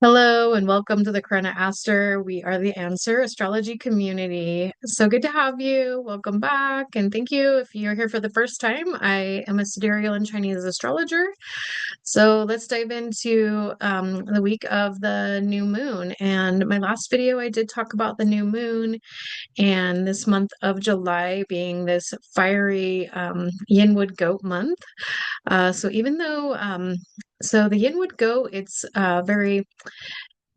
Hello and welcome to the Korenna Aster. We are the Answer Astrology community. So good to have you. Welcome back. And thank you if you're here for the first time. I am a Sidereal and Chinese astrologer. So let's dive into the week of the new moon. And my last video, I did talk about the new moon and this month of July being this fiery Yin Wood Goat month. So even though so the Yin Wood Goat, it's very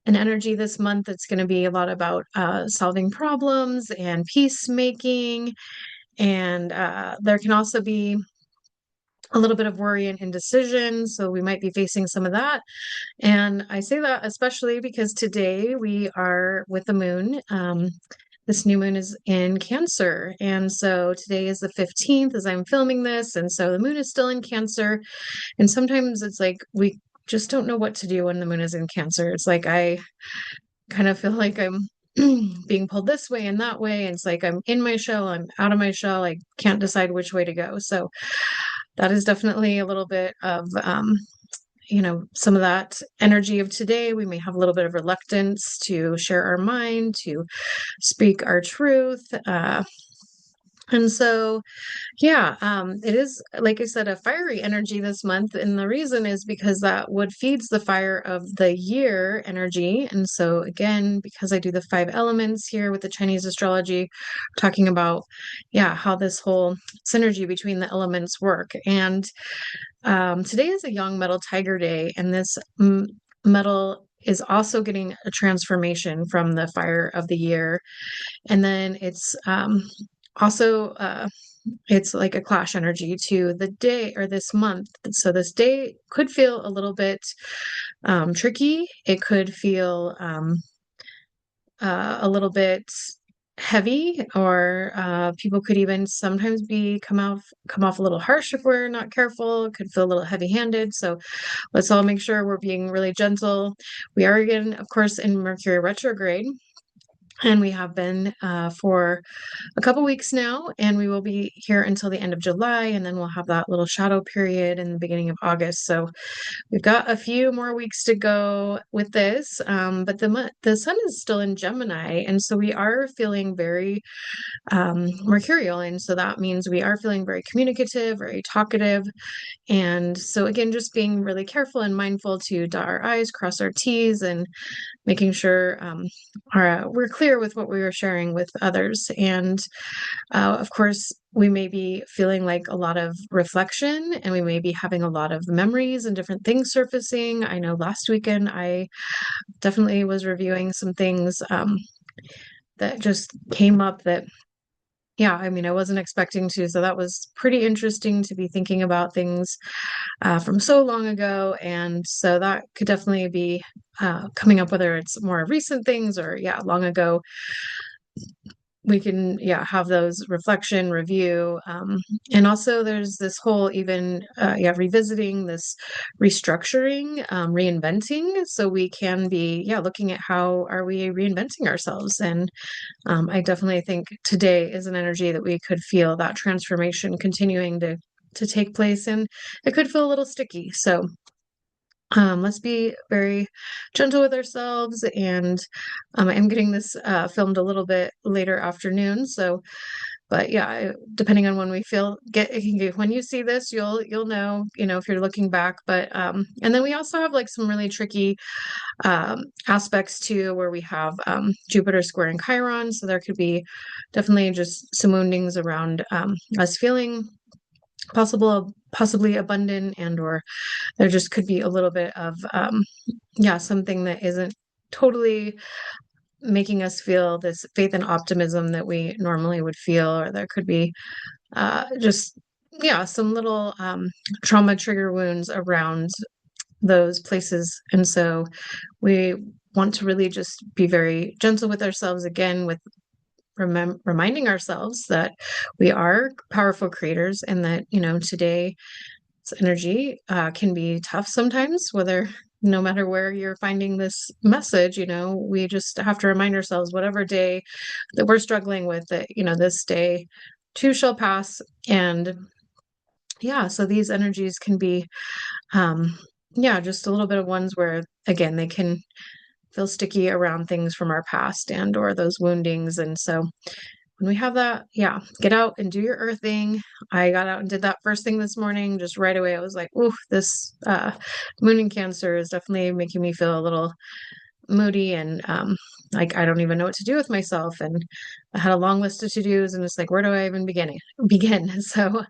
an energy this month. It's going to be a lot about solving problems and peacemaking. And there can also be a little bit of worry and indecision. So we might be facing some of that. And I say that especially because today we are with the moon. This new moon is in Cancer. And so today is the 15th as I'm filming this. And so the moon is still in Cancer. And sometimes it's like we just don't know what to do when the moon is in Cancer. It's like I kind of feel like I'm being pulled this way and that way. And it's like I'm in my shell, I'm out of my shell. I can't decide which way to go. So that is definitely a little bit of, some of that energy of today. We may have a little bit of reluctance to share our mind, to speak our truth. And so, yeah, it is, like I said, a fiery energy this month. And the reason is because that wood feeds the fire of the year energy. And so, again, because I do the five elements here with the Chinese astrology, talking about, yeah, how this whole synergy between the elements work. And today is a young metal tiger day, and this metal is also getting a transformation from the fire of the year. And then it's also it's like a clash energy to the day or this month. So this day could feel a little bit tricky. It could feel a little bit heavy, or people could even sometimes be come off a little harsh if we're not careful. It could feel a little heavy-handed. So let's all make sure we're being really gentle. We are again, of course, in Mercury retrograde. And we have been for a couple weeks now, and we will be here until the end of July, and then we'll have that little shadow period in the beginning of August. So we've got a few more weeks to go with this, but the sun is still in Gemini, and so we are feeling very mercurial, and so that means we are feeling very communicative, very talkative, and so again, just being really careful and mindful to dot our I's, cross our T's, and making sure we're clear with what we are sharing with others. And of course, we may be feeling like a lot of reflection, and we may be having a lot of memories and different things surfacing. I know last weekend I definitely was reviewing some things that just came up that, yeah, I mean, I wasn't expecting to. So that was pretty interesting to be thinking about things from so long ago. And so that could definitely be coming up, whether it's more recent things or, yeah, long ago. We can, yeah, have those reflection, review. And also there's this whole even, revisiting this restructuring, reinventing. So we can be, yeah, looking at how are we reinventing ourselves. And I definitely think today is an energy that we could feel that transformation continuing to take place, and it could feel a little sticky. So let's be very gentle with ourselves. And I'm getting this filmed a little bit later afternoon. So, but yeah, depending on when we when you see this, you'll know, if you're looking back. But and then we also have like some really tricky aspects too, where we have Jupiter squaring Chiron. So there could be definitely just some woundings around us feeling possibly abundant, and or there just could be a little bit of something that isn't totally making us feel this faith and optimism that we normally would feel. Or there could be just some little trauma trigger wounds around those places. And so we want to really just be very gentle with ourselves, again, with reminding ourselves that we are powerful creators, and that, today energy can be tough sometimes, whether no matter where you're finding this message. We just have to remind ourselves, whatever day that we're struggling with, that, this day too shall pass. And yeah, so these energies can be just a little bit of ones where again, they can feel sticky around things from our past and or those woundings. And so when we have that, yeah, get out and do your earthing. I got out and did that first thing this morning. Just right away, I was like, "Ooh, this moon in Cancer is definitely making me feel a little moody and like I don't even know what to do with myself." And I had a long list of to-dos, and it's like, where do I even begin? So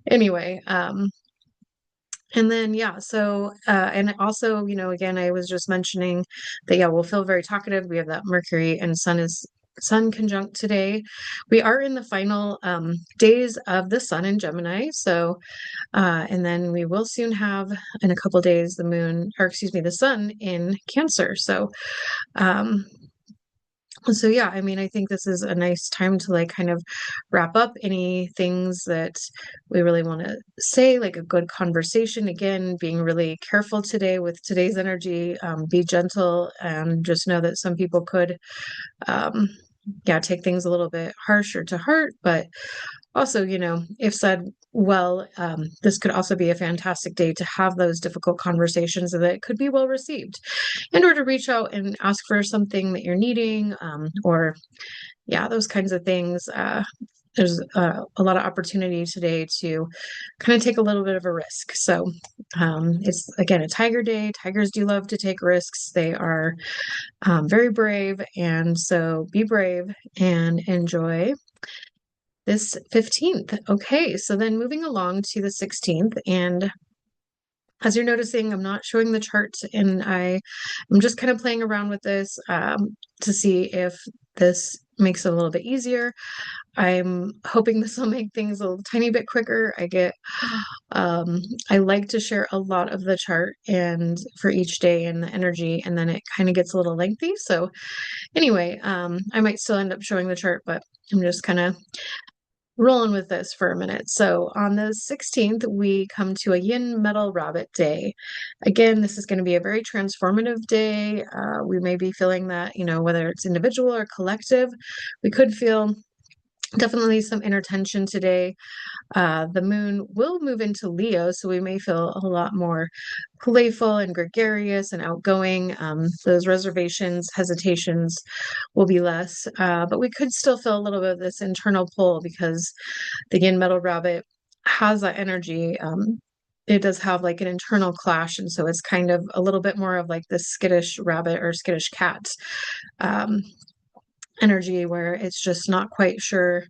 anyway, and then, yeah, so, and also, again, I was just mentioning that, yeah, we'll feel very talkative. We have that Mercury and Sun conjunct today. We are in the final days of the Sun in Gemini. So, and then we will soon have in a couple days the moon, or excuse me, the Sun in Cancer. Um, so yeah, I mean, I think this is a nice time to like kind of wrap up any things that we really want to say, like a good conversation. Again, being really careful today with today's energy, be gentle, and just know that some people could, um, yeah, take things a little bit harsher to heart, but also, if said well, this could also be a fantastic day to have those difficult conversations that could be well received in order to reach out and ask for something that you're needing, or yeah, those kinds of things. There's a lot of opportunity today to kind of take a little bit of a risk. So it's again a tiger day. Tigers do love to take risks. They are very brave. And so be brave and enjoy this 15th. Okay, so then moving along to the 16th, and as you're noticing, I'm not showing the chart, and I'm just kind of playing around with this to see if this makes it a little bit easier. I'm hoping this will make things a tiny bit quicker. I like to share a lot of the chart and for each day and the energy, and then it kind of gets a little lengthy. So anyway, I might still end up showing the chart, but I'm just kind of rolling with this for a minute. So on the 16th, we come to a Yin Metal Rabbit Day. Again, this is going to be a very transformative day. We may be feeling that, whether it's individual or collective, we could feel definitely some inner tension today. The moon will move into Leo, so we may feel a lot more playful and gregarious and outgoing. Those reservations, hesitations will be less, but we could still feel a little bit of this internal pull because the yin metal rabbit has that energy. It does have like an internal clash, and so it's kind of a little bit more of like the skittish rabbit or skittish cat um, energy, where it's just not quite sure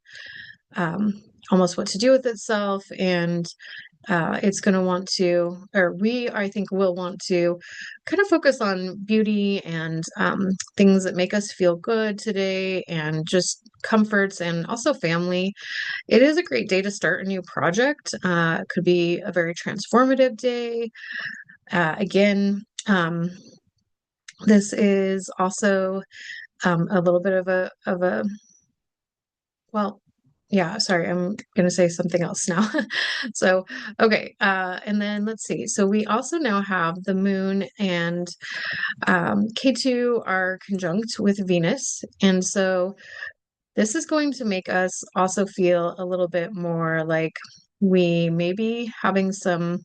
um, almost what to do with itself, and it's going to want to, or we, I think, will want to kind of focus on beauty and things that make us feel good today and just comforts and also family. It is a great day to start a new project. It could be a very transformative day. Again, this is also a little bit of a well, yeah, sorry, I'm going to say something else now. So, okay, and then let's see. So we also now have the moon and K2 are conjunct with Venus. And so this is going to make us also feel a little bit more like we may be having some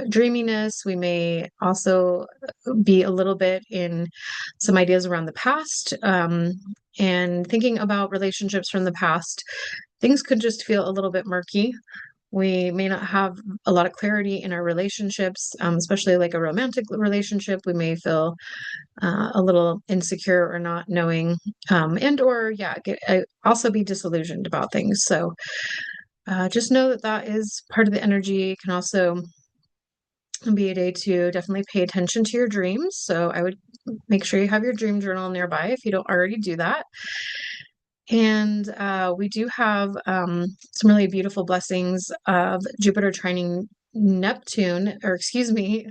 dreaminess. We may also be a little bit in some ideas around the past, and thinking about relationships from the past. Things could just feel a little bit murky. We may not have a lot of clarity in our relationships, especially like a romantic relationship. We may feel a little insecure or not knowing, and or yeah, also be disillusioned about things. So just know that that is part of the energy. It can also be a day to definitely pay attention to your dreams. So I would make sure you have your dream journal nearby if you don't already do that. And we do have some really beautiful blessings of Jupiter trining Neptune, or excuse me,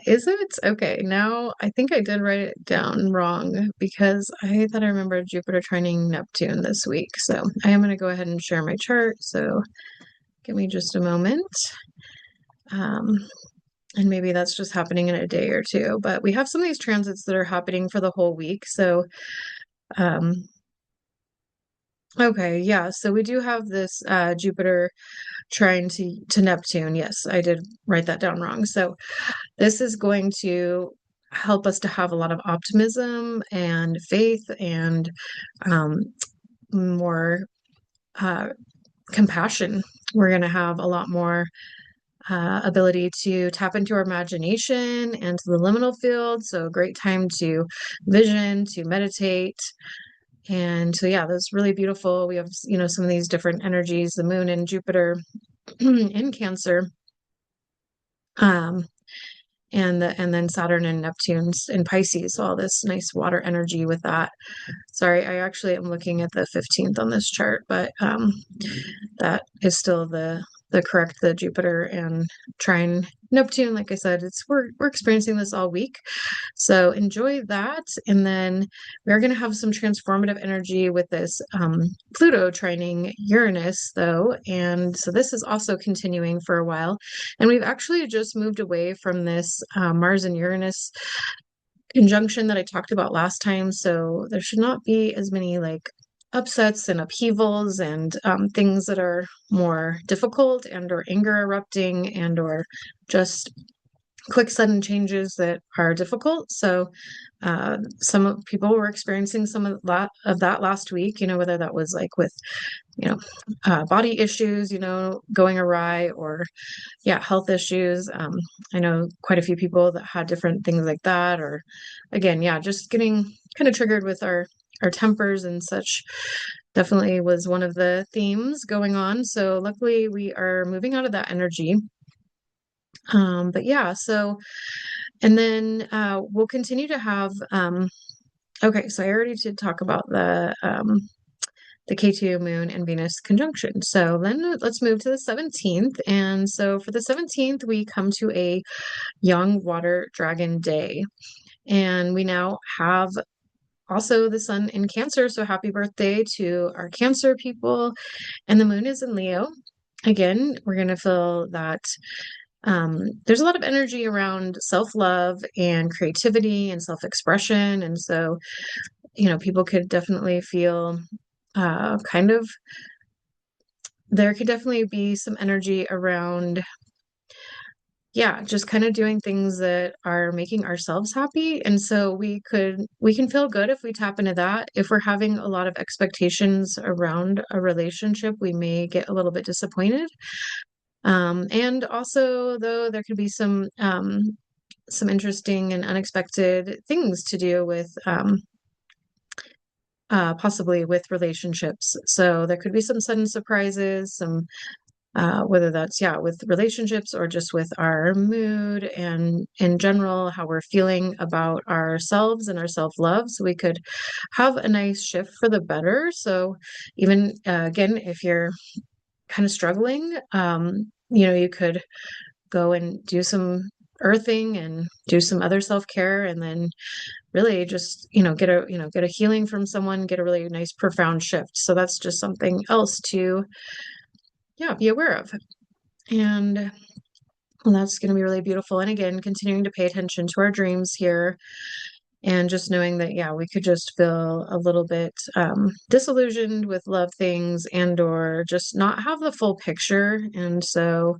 is it? Okay, now I think I did write it down wrong because I thought I remembered Jupiter trining Neptune this week. So I am going to go ahead and share my chart. So give me just a moment. And maybe that's just happening in a day or two, but we have some of these transits that are happening for the whole week. So, okay, yeah, so we do have this Jupiter trying to Neptune. Yes, I did write that down wrong. So this is going to help us to have a lot of optimism and faith and um, more uh, compassion. We're going to have a lot more ability to tap into our imagination and to the liminal field. So, a great time to vision, to meditate. And so, yeah, that's really beautiful. We have, some of these different energies, the moon and Jupiter in Cancer. Um, and then Saturn and Neptune's in Pisces. So all this nice water energy with that. Sorry, I actually am looking at the 15th on this chart, but that is still the correct, the Jupiter and trine Neptune. Like I said, we're experiencing this all week. So enjoy that. And then we're going to have some transformative energy with this Pluto trining Uranus, though. And so this is also continuing for a while. And we've actually just moved away from this Mars and Uranus conjunction that I talked about last time. So there should not be as many like upsets and upheavals and things that are more difficult and or anger erupting and or just quick sudden changes that are difficult. So some people were experiencing some of that last week, whether that was like with, body issues, going awry or health issues. I know quite a few people that had different things like that, or again, just getting kind of triggered with our tempers and such. Definitely was one of the themes going on. So luckily we are moving out of that energy. But yeah, so and then we'll continue to have okay, so I already did talk about the K2 moon and Venus conjunction. So then let's move to the 17th. And so for the 17th, we come to a young water dragon day. And we now have also the sun in Cancer. So happy birthday to our Cancer people. And the moon is in Leo. Again, we're going to feel that there's a lot of energy around self-love and creativity and self-expression. And so, people could definitely feel kind of, there could definitely be some energy around, just kind of doing things that are making ourselves happy. And so we can feel good if we tap into that. If we're having a lot of expectations around a relationship, we may get a little bit disappointed. And also, though, there could be some interesting and unexpected things to do with possibly with relationships. So there could be some sudden surprises, some whether that's with relationships or just with our mood and in general how we're feeling about ourselves and our self-love. So we could have a nice shift for the better. So even again, if you're kind of struggling, you could go and do some earthing and do some other self-care and then really just get a healing from someone, get a really nice profound shift. So that's just something else to be aware of. And that's going to be really beautiful. And again, continuing to pay attention to our dreams here and just knowing that we could just feel a little bit disillusioned with love things and or just not have the full picture. And so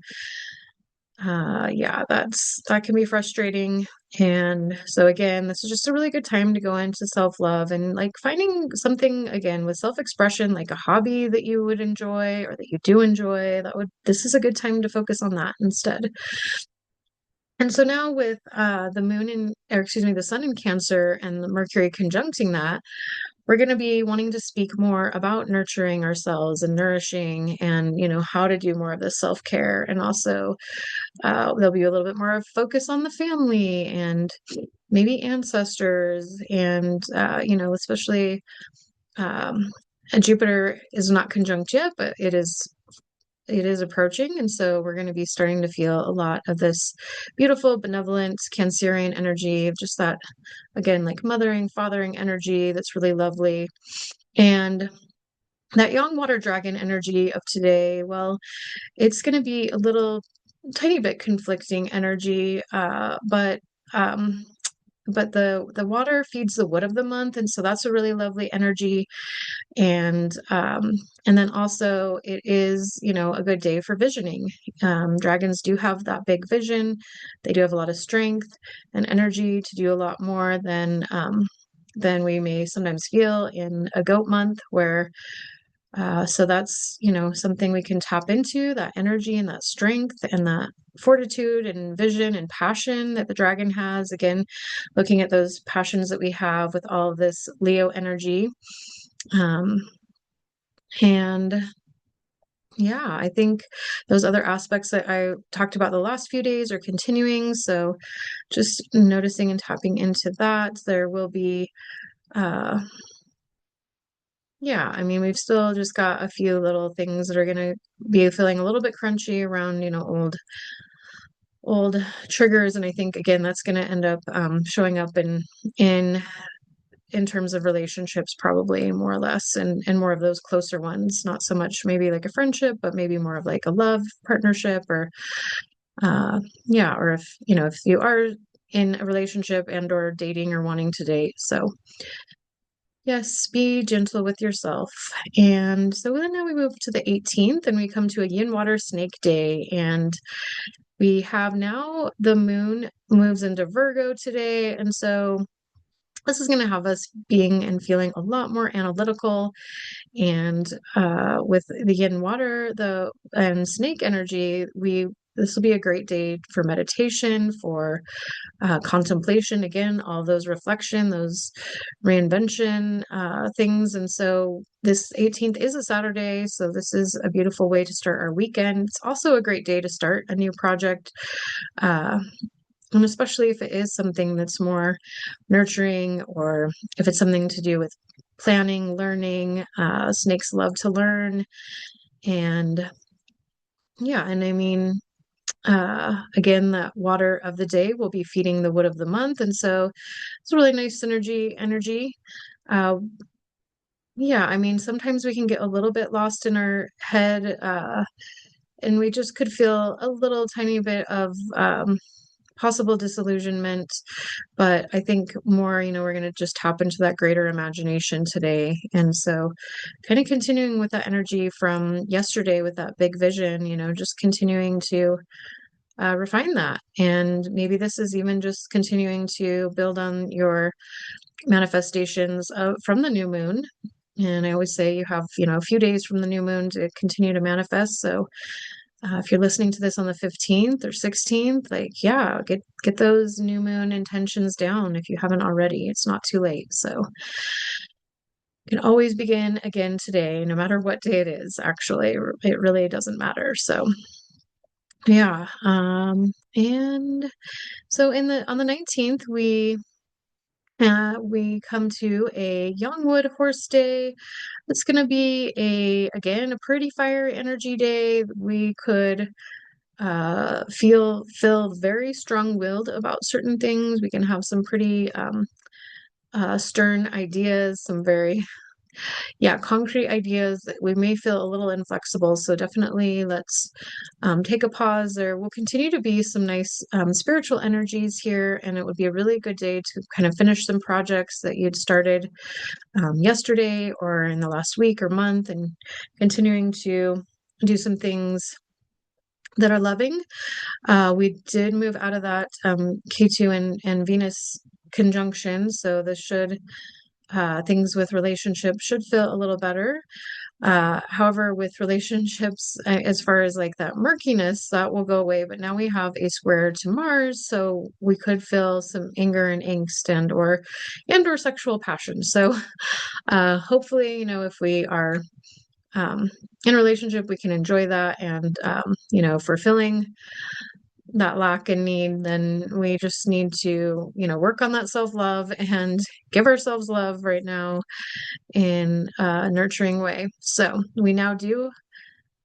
that can be frustrating. And so again, this is just a really good time to go into self-love and like finding something again with self-expression, like a hobby that you would enjoy or that you do enjoy. This is a good time to focus on that instead. And so now with the sun in Cancer and the Mercury conjuncting that, we're going to be wanting to speak more about nurturing ourselves and nourishing and, how to do more of the self-care. And also there'll be a little bit more of focus on the family and maybe ancestors and, especially Jupiter is not conjunct yet, but it is approaching. And so we're going to be starting to feel a lot of this beautiful, benevolent Cancerian energy of just that, again, like mothering, fathering energy that's really lovely. And that young water dragon energy of today, well, it's going to be a little tiny bit conflicting energy, but but the water feeds the wood of the month, and so that's a really lovely energy. And then also it is, a good day for visioning. Dragons do have that big vision. They do have a lot of strength and energy to do a lot more than we may sometimes feel in a goat month, where so that's, something we can tap into, that energy and that strength and that fortitude and vision and passion that the dragon has. Again, looking at those passions that we have with all of this Leo energy. Um, and yeah, I think those other aspects that I talked about the last few days are continuing. So just noticing and tapping into that. There will be, uh, yeah, I mean, we've still just got a few little things that are going to be feeling a little bit crunchy around, old triggers. And I think, again, that's going to end up showing up in in terms of relationships, probably more or less, and more of those closer ones, not so much maybe like a friendship, but maybe more of like a love partnership, or yeah, or if you are in a relationship and or dating or wanting to date. So yes, be gentle with yourself. And so then now we move to the 18th and we come to a yin water snake day, and we have now the moon moves into Virgo today, and so this is going to have us being and feeling a lot more analytical. And with the yin water, the and snake energy, this will be a great day for meditation, for contemplation. Again, all those reflection, those reinvention things. And so this 18th is a Saturday, so this is a beautiful way to start our weekend. It's also a great day to start a new project. Uh, and especially if it is something that's more nurturing, or if it's something to do with planning, learning. Snakes love to learn. And yeah, and I mean, again, that water of the day will be feeding the wood of the month. And so it's a really nice synergy energy. Uh, yeah, I mean, sometimes we can get a little bit lost in our head, and we just could feel a little tiny bit of possible disillusionment. But I think more, we're going to just tap into that greater imagination today. And so kind of continuing with that energy from yesterday with that big vision, just continuing to refine that. And maybe this is even just continuing to build on your manifestations from the new moon. And I always say you have, a few days from the new moon to continue to manifest. So if you're listening to this on the 15th or 16th, like, yeah, get those new moon intentions down if you haven't already. It's not too late. So you can always begin again today, no matter what day it is, actually. It really doesn't matter. So yeah. And so on the 19th, we come to a Youngwood horse day. It's going to be again, a pretty fiery energy day. We could feel very strong-willed about certain things. We can have some pretty stern ideas, some very concrete ideas that we may feel a little inflexible. So definitely let's take a pause. There will continue to be some nice spiritual energies here, and it would be a really good day to kind of finish some projects that you'd started yesterday or in the last week or month, and continuing to do some things that are loving. We did move out of that K2 and Venus conjunction, so this should things with relationships should feel a little better. However, with relationships, as far as like that murkiness, that will go away. But now we have a square to Mars, so we could feel some anger and angst and or sexual passion. So hopefully, if we are in a relationship, we can enjoy that. And if we're feeling that lack and need, then we just need to, work on that self-love and give ourselves love right now in a nurturing way. So we now do,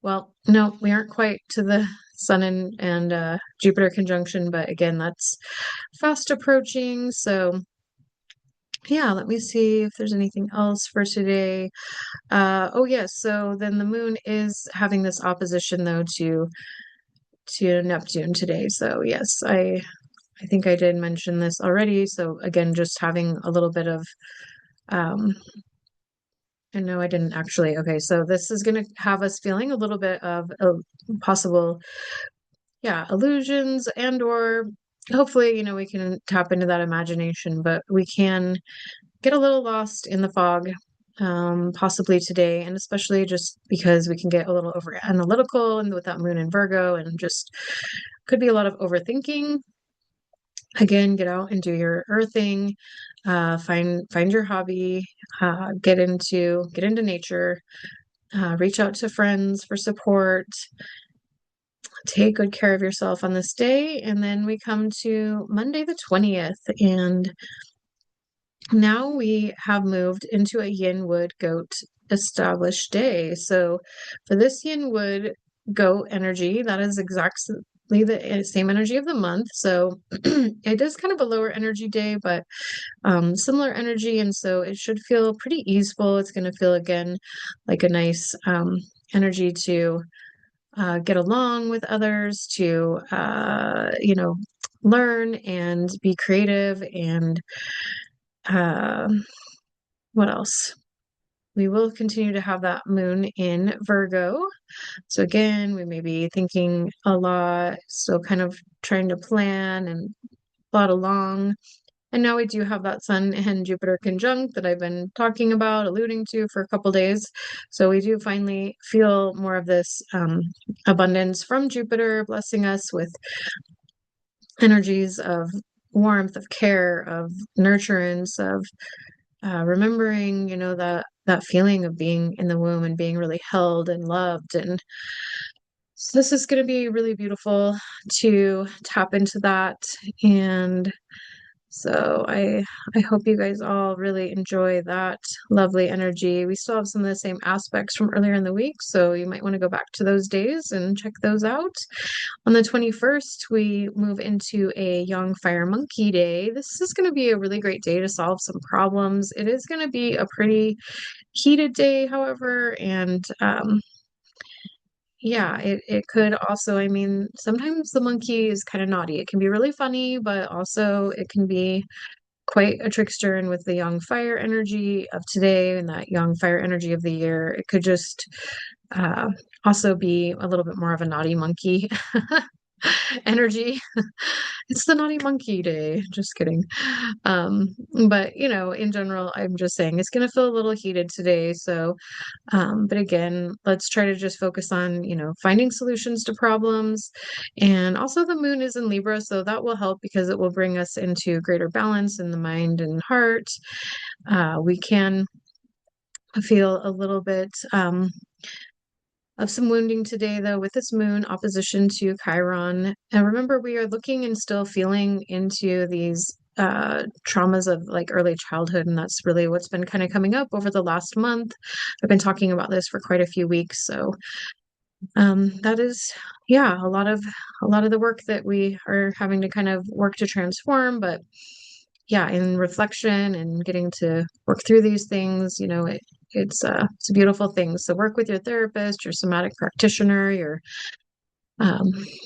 well, no, we aren't quite to the Sun and Jupiter conjunction, but again, that's fast approaching. So yeah, let me see if there's anything else for today. Oh yes, so then the moon is having this opposition though to Neptune today. So yes, I think I did mention this already. So again, just having a little bit of, um, and no, I didn't actually. Okay, so this is going to have us feeling a little bit of possible, yeah, illusions and or hopefully, we can tap into that imagination, but we can get a little lost in the fog, possibly today, and especially just because we can get a little over analytical and with that moon in Virgo and just could be a lot of overthinking. Again, get out and do your earthing, find your hobby, get into nature, reach out to friends for support, take good care of yourself on this day. And then we come to Monday the 20th, and now we have moved into a Yin Wood Goat established day. So for this Yin Wood Goat energy, that is exactly the same energy of the month. So it is kind of a lower energy day, but similar energy. And so it should feel pretty easeful. It's going to feel again like a nice energy to get along with others, to, learn and be creative. And uh, what else? We will continue to have that moon in Virgo. So again, we may be thinking a lot, so kind of trying to plan and plot along. And now we do have that Sun and Jupiter conjunct that I've been talking about, alluding to for a couple days. So we do finally feel more of this abundance from Jupiter, blessing us with energies of warmth, of care, of nurturance, of remembering, that feeling of being in the womb and being really held and loved. And so this is going to be really beautiful to tap into that. And so I hope you guys all really enjoy that lovely energy. We still have some of the same aspects from earlier in the week, so you might want to go back to those days and check those out. On the 21st, we move into a Young Fire Monkey Day. This is going to be a really great day to solve some problems. It is going to be a pretty heated day, however, and yeah, it could also, I mean, sometimes the monkey is kind of naughty. It can be really funny, but also it can be quite a trickster. And with the young fire energy of today and that young fire energy of the year, it could just uh, also be a little bit more of a naughty monkey energy. It's the naughty monkey day. Just kidding. But in general, I'm just saying it's going to feel a little heated today. So, but again, let's try to just focus on, finding solutions to problems. And also the moon is in Libra, so that will help because it will bring us into greater balance in the mind and heart. We can feel a little bit of some wounding today, though, with this moon opposition to Chiron. And remember, we are looking and still feeling into these traumas of like early childhood, and that's really what's been kind of coming up over the last month. I've been talking about this for quite a few weeks, so that is, yeah, a lot of the work that we are having to kind of work to transform. But yeah, in reflection and getting to work through these things, it's a beautiful thing. So work with your therapist, your somatic practitioner, um,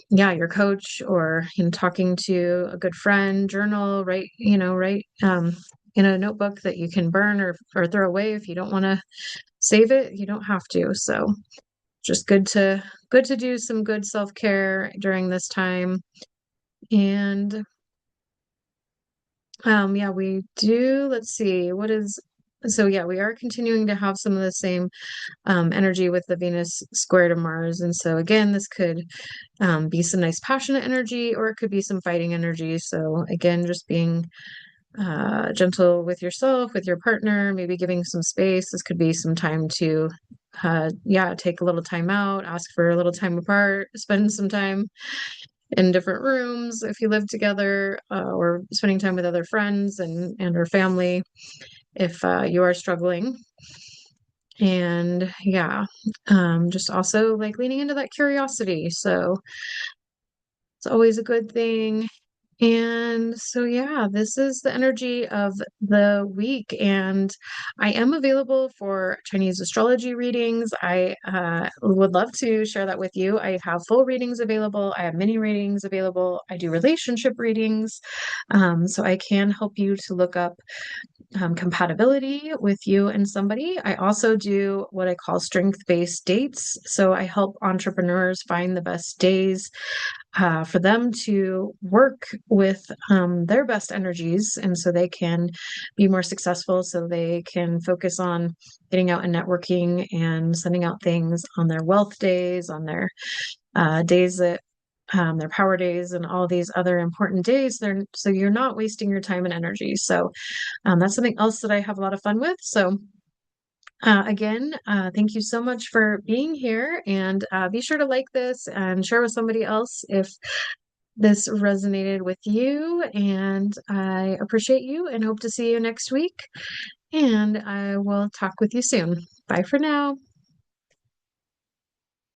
your coach, or talking to a good friend. Journal, write in a notebook that you can burn or throw away if you don't want to save it. You don't have to. So just good to do some good self-care during this time. And yeah, we do. Let's see, so yeah, we are continuing to have some of the same energy with the Venus square to Mars. And so again, this could be some nice passionate energy, or it could be some fighting energy. So again, just being gentle with yourself, with your partner, maybe giving some space. This could be some time to take a little time out, ask for a little time apart, spend some time in different rooms if you live together, or spending time with other friends and or family if you are struggling. And yeah, just also like leaning into that curiosity. So it's always a good thing. And so, yeah, this is the energy of the week. And I am available for Chinese astrology readings. I would love to share that with you. I have full readings available, I have mini readings available, I do relationship readings. So I can help you to look up compatibility with you and somebody. I also do what I call strength-based dates. So I help entrepreneurs find the best days for them to work with their best energies, and so they can be more successful, so they can focus on getting out and networking and sending out things on their wealth days, on their days that their power days, and all these other important days. So you're not wasting your time and energy. So that's something else that I have a lot of fun with. So again, thank you so much for being here, and be sure to like this and share with somebody else if this resonated with you. And I appreciate you and hope to see you next week. And I will talk with you soon. Bye for now.